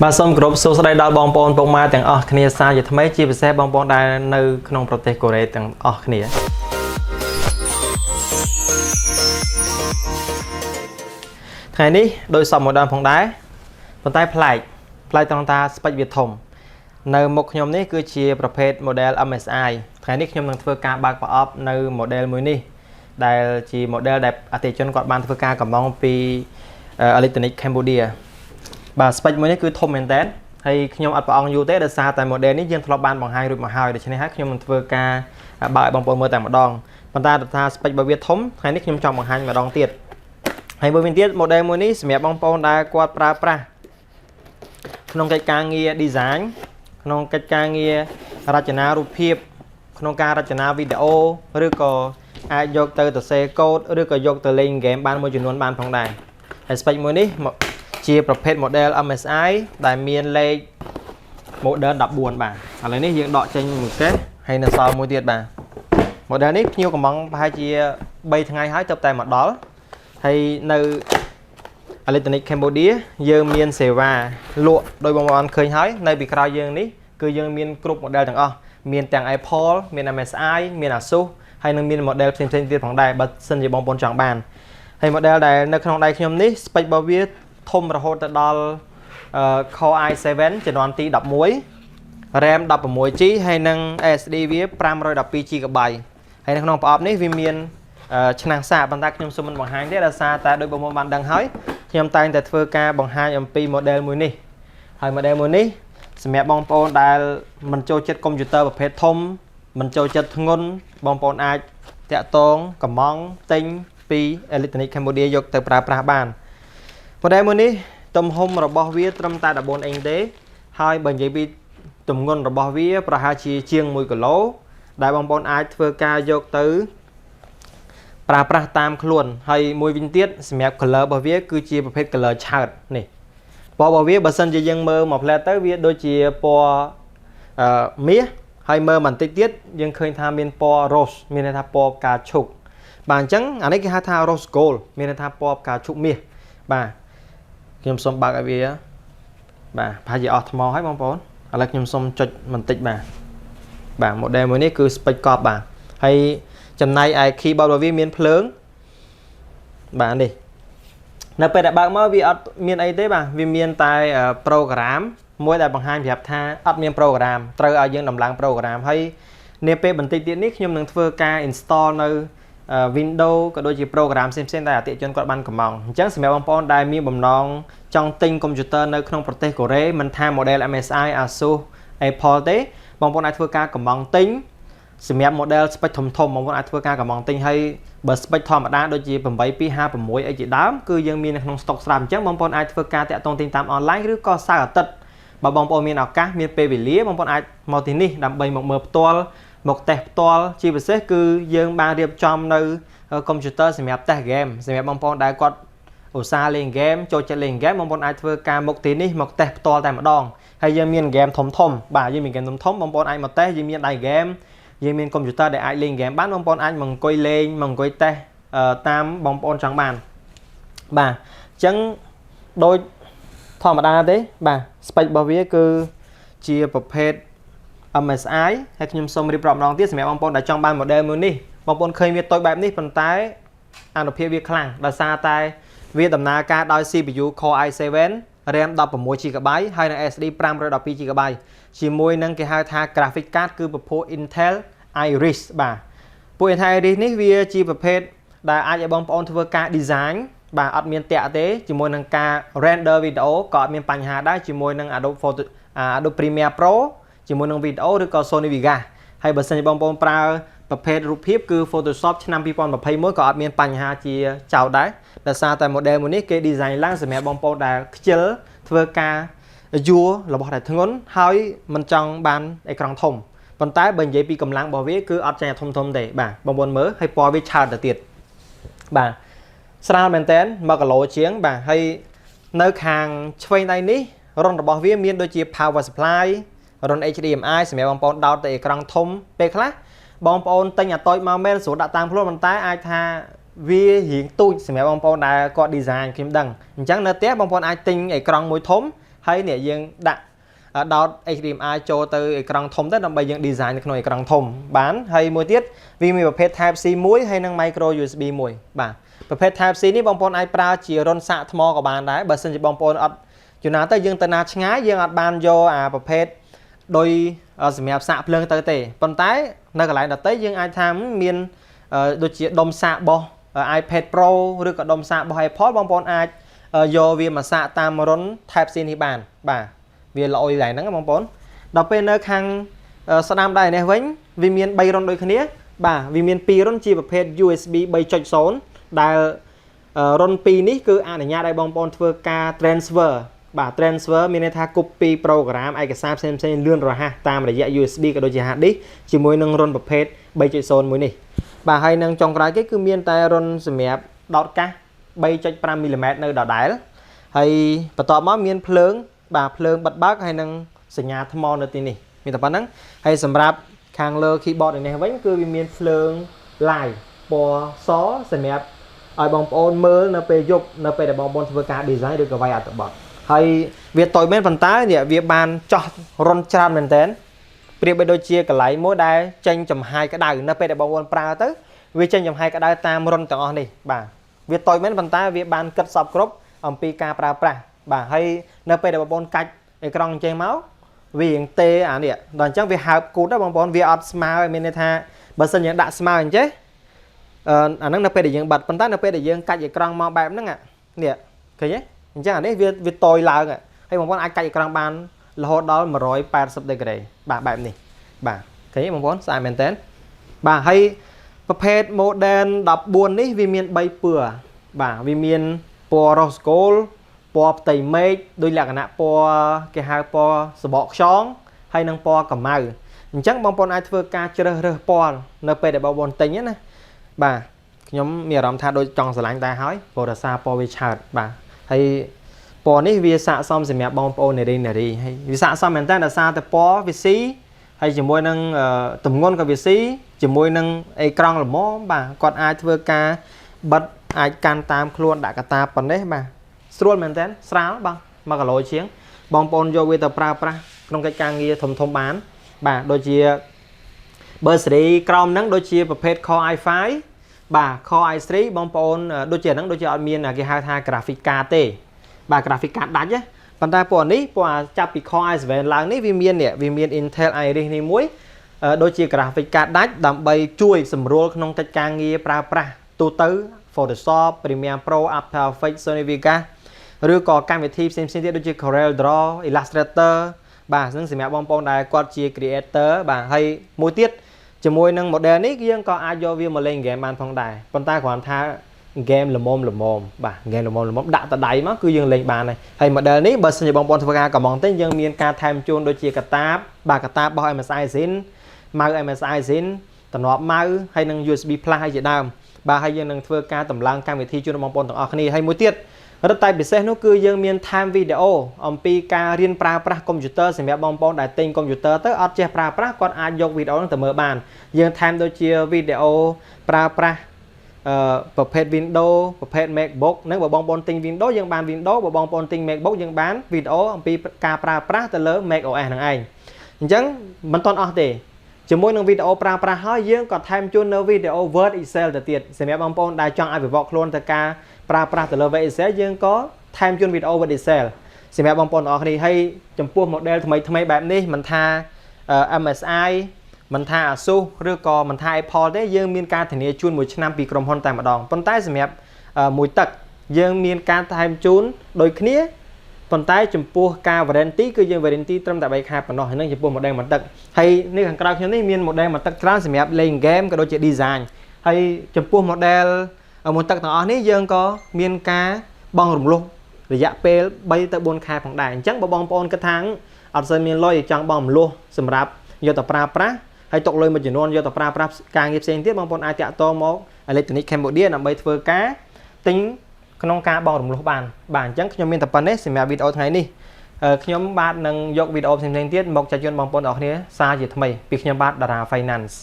បាទសូមគោរពសួស្តីដល់បងប្អូនពុកម៉ែទាំងអស់គ្នាសាជាថ្មីជាពិសេសបងប្អូនដែលនៅក្នុងប្រទេសកូរ៉េទាំងអស់គ្នាថ្ងៃនេះដោយសព modern ផងដែរប៉ុន្តែប្លែកត្រង់ថាស្ពេចវាធំនៅមុខខ្ញុំនេះគឺជាប្រភេទ model MSi ថ្ងៃនេះខ្ញុំនឹងធ្វើការបើកប្រអប់នៅ model មួយនេះដែលជា model ដែលអតិថិជនគាត់បានធ្វើការកំងពី Electronic Cambodia បាទស្ពេចមួយនេះគឺធំមែនតើហើយខ្ញុំអត់ប្រអងយូរទេដោយសារតែ model នេះយើងធ្លាប់បានបង្ហាញរួចមកហើយដូច្នេះហើយខ្ញុំនឹងធ្វើការបើកឲ្យបងប្អូនមើលតែម្ដងប៉ុន្តែថាស្ពេចបើវាធំថ្ងៃនេះខ្ញុំចង់បង្ហាញម្ដងទៀតហើយមួយវិញទៀត model មួយនេះសម្រាប់បងប្អូនដែលគាត់ប្រើប្រាស់ក្នុងកិច្ចការងារ design ក្នុងកិច្ចការងាររចនារូបភាពក្នុងការរចនាវីដេអូឬក៏អាចយកទៅសរសេរកូដឬក៏យកទៅលេងហ្គេមបានមួយចំនួនបានផងដែរហើយស្ពេចមួយនេះជាប្រភេទ model MSi ដែលមានលេខ model 14បាទឥឡូវនេះយើងដកចេញមួយកេសហើយនៅសល់មួយទៀតបាទ model នេះភ្ញៀវកំងប្រហែលជា3ថ្ងៃហើយទើបតែមកដល់ហើយនៅ Electronic Cambodia យើងមានសេវាលក់ដោយបងប្អូនឃើញហើយនៅពីក្រោយយើងនេះគឺយើងមានគ្រប់ model ទាំងអស់មានទាំង Apple មាន MSi មាន Asus ហើយនឹងមាន model ផ្សេងៗទៀតផងដែរបើសិនជាបងប្អូនចង់បានហើយ model ដែលនៅក្នុងដៃខ្ញុំនេះស្ពេចរបស់វាធំរហូតទៅដល់ Core i7 ជំនាន់ទី11 RAM 16GB ហើយនឹង SSD វា 512GB ហើយនៅក្នុងប្រអប់នេះវាមានឆ្នាំងសាកប៉ុន្តែខ្ញុំសូមមិនបង្ហាញទេដោយសារតែដោយបងប្អូនបានដឹងហើយខ្ញុំតែងតែធ្វើការបង្ហាញអំពី model មួយនេះហើយ model មួយនេះសម្រាប់បងប្អូនដែលមិនចូលចិត្តកុំព្យូទ័រប្រភេទធំមិនចូលចិត្តធ្ងន់បងប្អូនអាចតាក់ទងកំងទិញពី Electronic Cambodia យកទៅប្រើប្រាស់បាន model មួយនេះទំហំរបស់វាត្រឹមតែ14អ៊ីងទេហើយបើនិយាយពីទម្ងន់របស់វាប្រហែលជាជាង1គីឡូដែលបងប្អូនអាចធ្វើការយកទៅប្រើប្រាស់តាមខ្លួនហើយមួយវិញទៀតសម្រាប់ color របស់វាគឺជាប្រភេទ color ឆើតនេះពណ៌របស់វាបើសិនជាយើងមើលមកផ្លែទៅវាដូចជាពណ៌មាសហើយមើលបន្តិចទៀតយើងឃើញថាមានពណ៌ rose មានន័យថាពណ៌ផ្កាឈូកបាទអញ្ចឹងអានេះគេហៅថា rose gold មានន័យថាពណ៌ផ្កាឈូកមាសបាទខ្ញុំសូមបើកឲ្យវាបាទប្រហែលជាអស់ថ្មហើយបងប្អូនឥឡូវខ្ញុំសូមចុចបន្តិចបាទ model មួយនេះគឺស្ពេចកប់បាទហើយចំណែកឯ keyboard របស់វាមានភ្លើងបាទនេះនៅពេលដែលបើកមកវាអត់មានអីទេបាទវាមានតែ program មួយដែលបង្ហាញប្រាប់ថាអត់មាន program ត្រូវឲ្យយើងដំឡើង program ហើយនាពេលបន្តិចទៀតនេះខ្ញុំនឹងធ្វើការ install នៅ Windows ក៏ដូចជា program ផ្សេងៗដែលអតិថិជនគាត់បានកំងអញ្ចឹងសម្រាប់បងប្អូនដែលមានបំណងចង់ទិញកុំព្យូទ័រនៅក្នុងប្រទេសកូរ៉េមិនថា model MSi Asus Apple ទេបងប្អូនអាចធ្វើការកំងទិញសម្រាប់ model ស្ពេចធំៗបងប្អូនអាចធ្វើការកំងទិញហើយបើស្ពេចធម្មតាដូចជា8256អីជាដើមគឺយើងមាននៅក្នុង stock ស្រាប់អញ្ចឹងបងប្អូនអាចធ្វើការតាក់ទងទិញតាម online ឬក៏សៅរ៍អាទិត្យបើបងប្អូនមានឱកាសមានពេលវេលាបងប្អូនអាចមកទីនេះដើម្បីមកមើលផ្ទាល់មកតេស្តផ្ទាល់ជាពិសេសគឺយើងបានរៀបចំនៅកុំព្យូទ័រសម្រាប់តេស្តហ្គេមសម្រាប់បងប្អូនដែលគាត់ឧស្សាហ៍លេងហ្គេមចូលចិត្តលេងហ្គេមបងប្អូនអាចធ្វើការមកទីនេះមកតេស្តផ្ទាល់តែម្ដងហើយយើងមានហ្គេមធំបាទយើងមានហ្គេមធំបងប្អូនអាចមកតេស្តយើងមានដៃហ្គេមយើងមានកុំព្យូទ័រដែលអាចលេងហ្គេមបានបងប្អូនអាចមកអង្គុយលេងមកអង្គុយតេស្តតាមបងប្អូនចង់បានបាទអញ្ចឹងដូចធម្មតាទេបាទស្ពេចរបស់វាគឺជាប្រភេទ MSi ហើយខ្ញុំសូមរៀបរាប់ម្ដងទៀតសម្រាប់បងប្អូនដែលចង់បាន model មួយនេះបងប្អូនឃើញវាតូចបែបនេះប៉ុន្តែអានុភាពវាខ្លាំងដោយសារតែវាដំណើរការដោយ CPU Core i7 RAM 16GB ហើយនិង SSD 512GB ជាមួយនឹងគេហៅថា graphic card គឺប្រភេទ Intel Iris បាទពួក Intel Iris នេះវាជាប្រភេទដែលអាចឲ្យបងប្អូនធ្វើការ design បាទអត់មានតាក់ទេជាមួយនឹងការ render video ក៏អត់មានបញ្ហាដែរជាមួយនឹង Adobe Premiere Pro ជាមួយនឹង video ឬក៏ Sony Vegas ហើយបើសិនជាបងប្អូនប្រើប្រភេទរូបភាពគឺ Photoshop ឆ្នាំ2021ក៏អត់មានបញ្ហាជាចោលដែរដោយសារតែ model មួយនេះគេ design ឡើងសម្រាប់បងប្អូនដែលខ្ជិលធ្វើការយួររបស់ដែលធ្ងន់ហើយមិនចង់បានអេក្រង់ធំប៉ុន្តែបើនិយាយពីកម្លាំងរបស់វាគឺអត់ចាញ់ធំទេបាទបងប្អូនមើលហើយពណ៌វាឆើតទៅទៀតបាទស្រាលមែនតើ1គីឡូជាងបាទហើយនៅខាងឆ្វេងដៃនេះរុនរបស់វាមានដូចជា power supply រុន HDMI សម្រាប់បងប្អូនដោតទៅអេក្រង់ធំពេលខ្លះបងប្អូនទិញអាតូចមកមែនស្រួលដាក់តាមខ្លួនប៉ុន្តែអាចថាវារៀងទូចសម្រាប់បងប្អូនដែលគាត់ design ខ្ញុំដឹងអញ្ចឹងនៅផ្ទះបងប្អូនអាចទិញអេក្រង់មួយធំ ហើយនេះយើងដាក់ដោត HDMI ចូលទៅអេក្រង់ធំទៅដើម្បីយើង design នៅក្នុងអេក្រង់ធំបានហើយមួយទៀតវាមានប្រភេទ Type C មួយហើយនិង Micro USB មួយបាទប្រភេទ Type C នេះបងប្អូនអាចប្រើជារុនសាកថ្មក៏បានដែរបើសិនជាបងប្អូនអត់ជួនណាទៅយើងទៅណាឆ្ងាយយើងអត់បានយកអាប្រភេទដោយសម្រាប់សាកភ្លើងទៅទេប៉ុន្តែនៅកន្លែងដទៃយើងអាចថាមានដូចជាដុំសាករបស់ iPad Pro ឬក៏ដុំសាករបស់ Apple បងប្អូនអាចយកវាមកសាកតាមរុន Type C នេះបានបាទវាល្អកន្លែងហ្នឹងបងប្អូនដល់ពេលនៅខាងស្ដាំដៃនេះវិញវាមាន3រុនដូចគ្នាបាទវាមាន2រុនជាប្រភេទ USB 3.0 ដែលរុន2នេះគឺអនុញ្ញាតឲ្យបងប្អូនធ្វើការ transfer បាទ transfer មានន័យថា copy program ឯកសារផ្សេងៗលឿនរហ័សតាមរយៈ USB ក៏ដូចជា hard disk ជាមួយនឹងរុនប្រភេទ 3.0 មួយនេះបាទហើយនឹងចុងក្រោយគេគឺមានតែរុនសម្រាប់ដោតកាស 3.5 mm នៅដដែលហើយបន្ទាប់មកមានភ្លើងបាទភ្លើងបិទបើកហើយនឹងសញ្ញាថ្មនៅទីនេះមានតែប៉ុណ្្នឹងហើយសម្រាប់ខាងលើ keyboard នេះវិញគឺវាមានភ្លើង light ពណ៌សសម្រាប់ឲ្យបងប្អូនមើលនៅពេលយប់នៅពេលដែលបងប្អូនធ្វើការ design ឬក៏វាយអត្ថបទហើយវាតូចមែនប៉ុន្តែនេះវាបានចោះរុនច្រើនមែនតើប្រៀបបីដូចជាកន្លែងមួយដែលចេញចំហាយក្តៅនៅពេលដែលបងប្អូនប្រើទៅវាចេញចំហាយក្តៅតាមរុនទាំងអស់នេះបាទវាតូចមែនប៉ុន្តែវាបានគិតសពគ្រប់អំពីការប្រើប្រាស់បាទហើយនៅពេលដែលបងប្អូនកាច់អេក្រង់អញ្ចឹងមកវារៀងទេអានេះដល់អញ្ចឹងវាហើបគូតដែរបងប្អូនវាអត់ស្មើមានន័យថាបើសិនយើងដាក់ស្មើអញ្ចឹងអាហ្នឹងនៅពេលដែលយើងបិទប៉ុន្តែនៅពេលដែលយើងកាច់អេក្រង់មកបែបហ្នឹងនេះឃើញទេអញ្ចឹងអានេះវាតូចឡើងហើយបងប្អូនអាចកាច់អេក្រង់បានរហូតដល់180ដឺក្រេបាទបែបនេះបាទឃើញទេបងប្អូនស្អាតមែនតើបាទហើយប្រភេទ Modern 14នេះវាមាន3ពណ៌បាទវាមានពណ៌ Rose Gold ពណ៌ផ្ទៃមេឃដោយលក្ខណៈពណ៌គេហៅពណ៌សបកខ្យងហើយនិងពណ៌កម្ៅអញ្ចឹងបងប្អូនអាចធ្វើការជ្រើសរើសពណ៌នៅពេលដែលបងប្អូនទិញណាបាទខ្ញុំមានអារម្មណ៍ថាដូចចង់ស្រឡាញ់ដែរហើយព្រោះរសារពណ៌វាឆើតបាទហើយពណ៌នេះវាស័ក្តិសមសម្រាប់បងប្អូននារីហើយវាស័ក្តិសមមែនតើដោយសារតែពណ៌វាស៊ីហើយជាមួយនឹងទម្ងន់ក៏វាស៊ីជាមួយនឹងអេក្រង់ល្មមបាទគាត់អាចធ្វើការបិទអាចកាន់តាមខ្លួនដាក់កតាប៉ុណ្ណេះបាទស្រួលមែនតើស្រាលបាទ1គីឡូជាងបងប្អូនយកវាទៅប្រើប្រាស់ក្នុងកិច្ចការងារធំបានបាទដូចជាបើសេរីក្រោមហ្នឹងដូចជាប្រភេទ Core i5 បាទ Core i3 បងប្អូនដូចជាហ្នឹងដូចជាអត់មានគេហៅថា graphic card ទេបាទ graphic card ដាច់ណាប៉ុន្តែពណ៌នេះពណ៌ចាប់ពី Core i7 ឡើងនេះវាមាន Intel Iris នេះមួយដូចជា graphic card ដាច់ដើម្បីជួយសម្រួលក្នុងកិច្ចការងារប្រើប្រាស់ទូទៅ Photoshop Premiere Pro After Effects Sony Vegas ឬក៏កម្មវិធីផ្សេងៗទៀតដូចជា Corel Draw Illustrator បាទហ្នឹងសម្រាប់បងប្អូនដែលគាត់ជា creator បាទហើយមួយទៀតជាមួយនឹង model នេះយើងក៏អាចយកវាមកលេង game បានផងដែរប៉ុន្តែគ្រាន់ថា game ល្មមបាទ game ល្មមដាក់តដៃមកគឺយើងលេងបានហើយ model នេះបើសិនជាបងប្អូនធ្វើការកំងទិញយើងមានការថែមជូនដូចជាកាតាបបាទកាតាបរបស់ MSi Zin ម៉ៅ MSi Zin តំណប់ម៉ៅហើយនឹង USB Plus ហើយជាដើមបាទហើយយើងនឹងធ្វើការតម្លើងកម្មវិធីជូនបងប្អូនទាំងអស់គ្នាហើយមួយទៀតរឹតតែពិសេសនោះគឺយើងមានថែមវីដេអូអំពីការរៀនប្រើប្រាស់កុំព្យូទ័រសម្រាប់បងប្អូនដែលទិញកុំព្យូទ័រទៅអត់ចេះប្រើប្រាស់គាត់អាចយកវីដេអូនោះទៅមើលបានយើងថែមដូចជាវីដេអូប្រើប្រាស់ប្រភេទ Windows ប្រភេទ MacBook នឹងបើបងប្អូនទិញ Windows យើងបាន Windows បើបងប្អូនទិញ MacBook យើងបានវីដេអូអំពីការប្រើប្រាស់ទៅលើ macOS ហ្នឹងឯងអញ្ចឹងមិនទាន់អស់ទេជាមួយនឹងវីដេអូប្រើប្រាស់ហើយយើងក៏ថែមជូននៅវីដេអូ Word Excel ទៅទៀតសម្រាប់បងប្អូនដែលចង់អភិវឌ្ឍខ្លួនទៅការប្រើប្រាស់ទៅលើ Word Excel យើងក៏ថែមជូនវីដេអូ Word Excel សម្រាប់បងប្អូនទាំងអស់គ្នាហើយចំពោះ model ថ្មីបែបនេះមិនថា MSi មិនថា Asus ឬក៏មិនថា Apple ទេយើងមានការធានាជូន1ឆ្នាំពីក្រុមហ៊ុនតែម្ដងប៉ុន្តែសម្រាប់មួយទឹកយើងមានការថែមជូនដូចគ្នាប៉ុន្តែចំពោះការ warranty គឺយើង warranty ត្រឹមតែ3ខែប៉ុណ្ណោះហើយនឹងចំពោះ model មួយទឹកហើយនេះខាងក្រៅខ្ញុំនេះមាន model មួយទឹកច្រើនសម្រាប់លេង game ក៏ដូចជា design ហើយចំពោះ model មួយទឹកទាំងអស់នេះយើងក៏មានការបង់រំលោះរយៈពេល3ទៅ4ខែផងដែរអញ្ចឹងបើបងប្អូនគិតថាអត់សូវមានលុយចង់បង់រំលោះសម្រាប់យកទៅប្រើប្រាស់ហើយទុកលុយមួយចំនួនយកទៅប្រើប្រាស់ការងារផ្សេងទៀតបងប្អូនអាចតាក់ទងមក Electronic Cambodia ដើម្បីធ្វើការទិញក្នុងការបង់រំលោះបានអញ្ចឹងខ្ញុំមានតែប៉ុណ្ណេះសម្រាប់វីដេអូថ្ងៃនេះខ្ញុំបាទនឹងយកវីដេអូផ្សេងៗទៀតមកចែកជូនបងប្អូនទាំងអស់គ្នាសារជាថ្មីពីខ្ញុំបាទតារា Finance